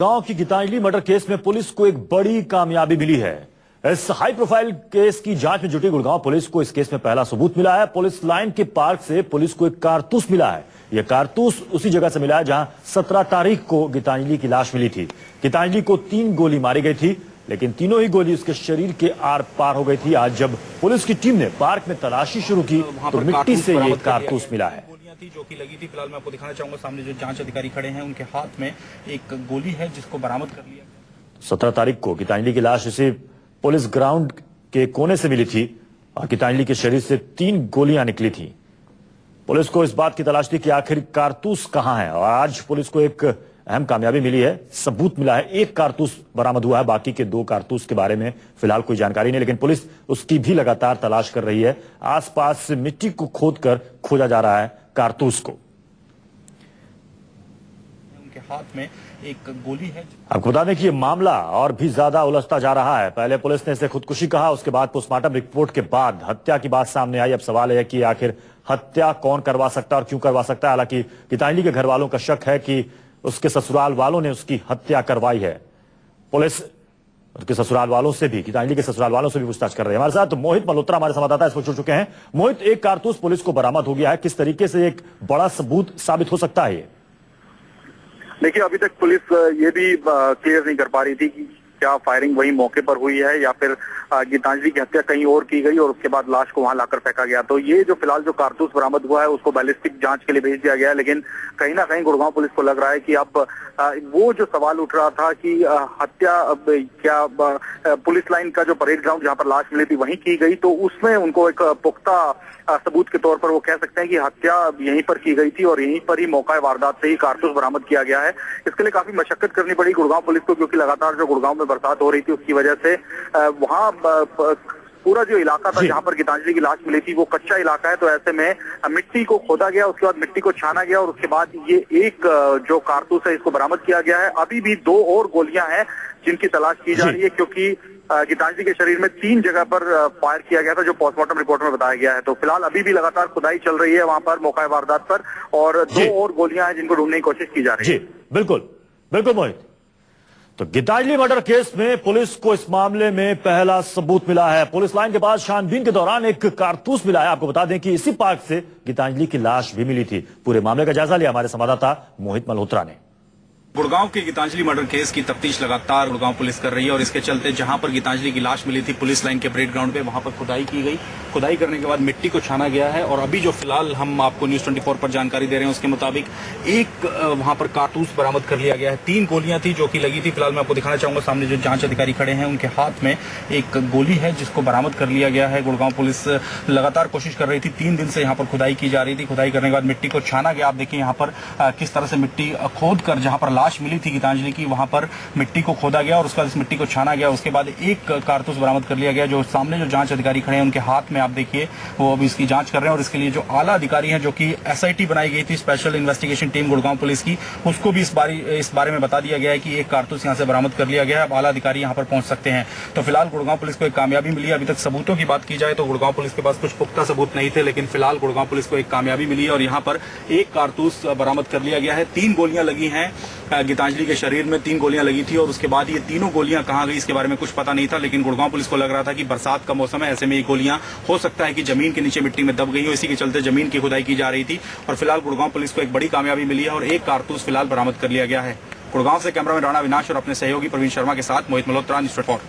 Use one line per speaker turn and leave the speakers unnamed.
गांव की Geetanjali murder case में पुलिस को एक बड़ी कामयाबी मिली है। इस हाई प्रोफाइल केस की जांच में जुटी गुड़गांव पुलिस को इस केस में पहला सबूत मिला है। पुलिस लाइन के पार्क से पुलिस को एक कारतूस मिला है। यह कारतूस उसी जगह से मिला है जहां 17 तारीख को गीतांजलि की लाश मिली थी। गीतांजलि को 3 गोली मारी गई थी, लेकिन तीनों ही गोली उसके शरीर के आर पार हो गई थी। आज जब पुलिस की टीम ने पार्क में तलाशी शुरू की तो मिट्टी से ये कारतूस मिला है
जो कि लगी थी। फिलहाल मैं आपको दिखाना चाहूंगा, सामने जो जांच अधिकारी खड़े हैं उनके हाथ में एक गोली है जिसको बरामद कर लिया।
17 तारीख को गीतांजलि की लाश इसी पुलिस ग्राउंड के कोने से मिली थी और गीतांजलि के शरीर से 3 गोलियां निकली थी। पुलिस को इस बात की तलाश थी कि आखिर कारतूस कहां है और आज पुलिस को एक अहम कामयाबी मिली है। सबूत मिला है, एक कारतूस बरामद हुआ है। बाकी के 2 कारतूस के बारे में फिलहाल कोई जानकारी नहीं, लेकिन पुलिस उसकी भी लगातार तलाश कर रही है। आसपास से मिट्टी को खोदकर खोजा जा रहा है कारतूस को।
उनके हाथ में एक गोली है।
आपको बता दें कि यह मामला और भी ज्यादा उलझता जा रहा है। पहले पुलिस ने इसे खुदकुशी कहा, उसके बाद पोस्टमार्टम रिपोर्ट के बाद हत्या की बात सामने आई। अब सवाल है कि आखिर हत्या कौन करवा सकता है और क्यों करवा सकता है। हालांकि गीतांजलि के घर वालों का शक है कि उसके ससुराल वालों ने उसकी हत्या करवाई है। पुलिस उसके ससुराल वालों से भी, गीतांजलि के ससुराल वालों से भी पूछताछ कर रहे हैं। हमारे साथ मोहित मल्होत्रा हमारे संवाददाता इस वक्त जुड़ चुके हैं। मोहित, एक कारतूस पुलिस को बरामद हो गया है, किस तरीके से एक बड़ा सबूत साबित हो सकता है ये?
देखिए, अभी तक पुलिस ये भी क्लियर नहीं कर पा रही थी कि क्या फायरिंग वही मौके पर हुई है या फिर गीतांजलि की हत्या कहीं और की गई और उसके बाद लाश को वहां लाकर फेंका गया। तो ये जो फिलहाल जो कारतूस बरामद हुआ है उसको बैलिस्टिक जांच के लिए भेज दिया गया है, लेकिन कहीं ना कहीं गुड़गांव पुलिस को लग रहा है कि अब वो जो सवाल उठ रहा था कि हत्या क्या पुलिस लाइन का जो परेड ग्राउंड जहां पर लाश मिली थी वहीं की गई, तो उसमें उनको एक पुख्ता सबूत के तौर पर वो कह सकते हैं कि हत्या यहीं पर की गई थी और यहीं पर ही मौका वारदात से ही कारतूस बरामद किया गया है। इसके लिए काफी मशक्कत करनी पड़ी गुड़गांव पुलिस को, क्योंकि लगातार जो गुड़गांव में बरसात हो रही थी उसकी वजह से वहां पूरा जो इलाका था जहां पर गीतांजलि की लाश मिली थी वो कच्चा इलाका है। तो ऐसे में मिट्टी को खोदा गया, उसके बाद मिट्टी को छाना गया और उसके बाद ये एक जो कारतूस है इसको बरामद किया गया है। अभी भी 2 और गोलियां हैं जिनकी तलाश की जा रही है, क्योंकि गीतांजलि के शरीर में 3 जगह पर फायर किया गया था जो पोस्टमार्टम रिपोर्ट में बताया गया है। तो फिलहाल अभी भी लगातार खुदाई चल रही है वहां पर मौका वारदात पर और 2 और गोलियां हैं जिनको ढूंढने की कोशिश की जा रही है।
बिल्कुल बिल्कुल मोहित। तो गीतांजलि मर्डर केस में पुलिस को इस मामले में पहला सबूत मिला है। पुलिस लाइन के पास छानबीन के दौरान एक कारतूस मिला है। आपको बता दें कि इसी पार्क से गीतांजलि की लाश भी मिली थी। पूरे मामले का जायजा लिया हमारे संवाददाता मोहित मल्होत्रा ने।
गुड़गांव के गीतांजलि मर्डर केस की तफ्तीश लगातार गुड़गांव पुलिस कर रही है और इसके चलते जहां पर गीतांजलि की लाश मिली थी पुलिस लाइन के परेड ग्राउंड पे, वहां पर खुदाई की गई। खुदाई करने के बाद मिट्टी को छाना गया है और अभी जो फिलहाल हम आपको न्यूज़ 24 पर जानकारी दे रहे हैं उसके मुताबिक एक वहां पर कारतूस बरामद कर लिया गया है। 3 गोलियां थी जो कि लगी थी। फिलहाल मैं आपको दिखाना चाहूंगा, सामने जो जांच अधिकारी खड़े हैं उनके हाथ में एक गोली है जिसको बरामद कर लिया गया है। गुड़गांव पुलिस लगातार कोशिश कर रही थी, 3 दिन से यहाँ पर खुदाई की जा रही थी। खुदाई करने के बाद मिट्टी को छाना गया। आप देखिए यहाँ पर किस तरह से मिट्टी खोद कर जहां पर लाश मिली थी गीतांजलि की वहां पर मिट्टी को खोदा गया और उसके बाद इस मिट्टी को छाना गया। उसके बाद एक कारतूस बरामद कर लिया गया। जो सामने जो जांच अधिकारी खड़े हैं उनके हाथ में आप देखिए वो अभी इसकी जांच कर रहे हैं और इसके लिए जो आला अधिकारी हैं जो कि SIT बनाई गई थी, special investigation team Gurgaon police की, उसको भी इस बारे में बता दिया गया है कि एक कारतूस यहां से बरामद कर लिया गया है। अब आला अधिकारी यहां पर पहुंच सकते हैं। तो फिलहाल गुड़गांव पुलिस को एक कामयाबी मिली है। अभी तक सबूतों की बात की जाए तो गुड़गांव पुलिस के पास कुछ पुख्ता सबूत नहीं थे, लेकिन फिलहाल गुड़गांव पुलिस को एक कामयाबी मिली है और यहाँ पर एक कारतूस बरामद कर लिया गया है। 3 गोलियां लगी हैं गीतांजलि के शरीर में, 3 गोलियां लगी थी और उसके बाद ये तीनों गोलियां कहां गई इसके बारे में कुछ पता नहीं था। लेकिन गुड़गांव पुलिस को लग रहा था कि बरसात का मौसम है, ऐसे में ये गोलियां हो सकता है कि जमीन के नीचे मिट्टी में दब गई हो, इसी के चलते जमीन की खुदाई की जा रही थी। और फिलहाल गुड़गांव पुलिस को एक बड़ी कामयाबी मिली है और एक कारतूस फिलहाल बरामद कर लिया गया है। गुड़गांव से कैमरामैन राणा विनाश और अपने सहयोगी प्रवीण शर्मा के साथ मोहित मल्होत्रा, न्यूज़ 24।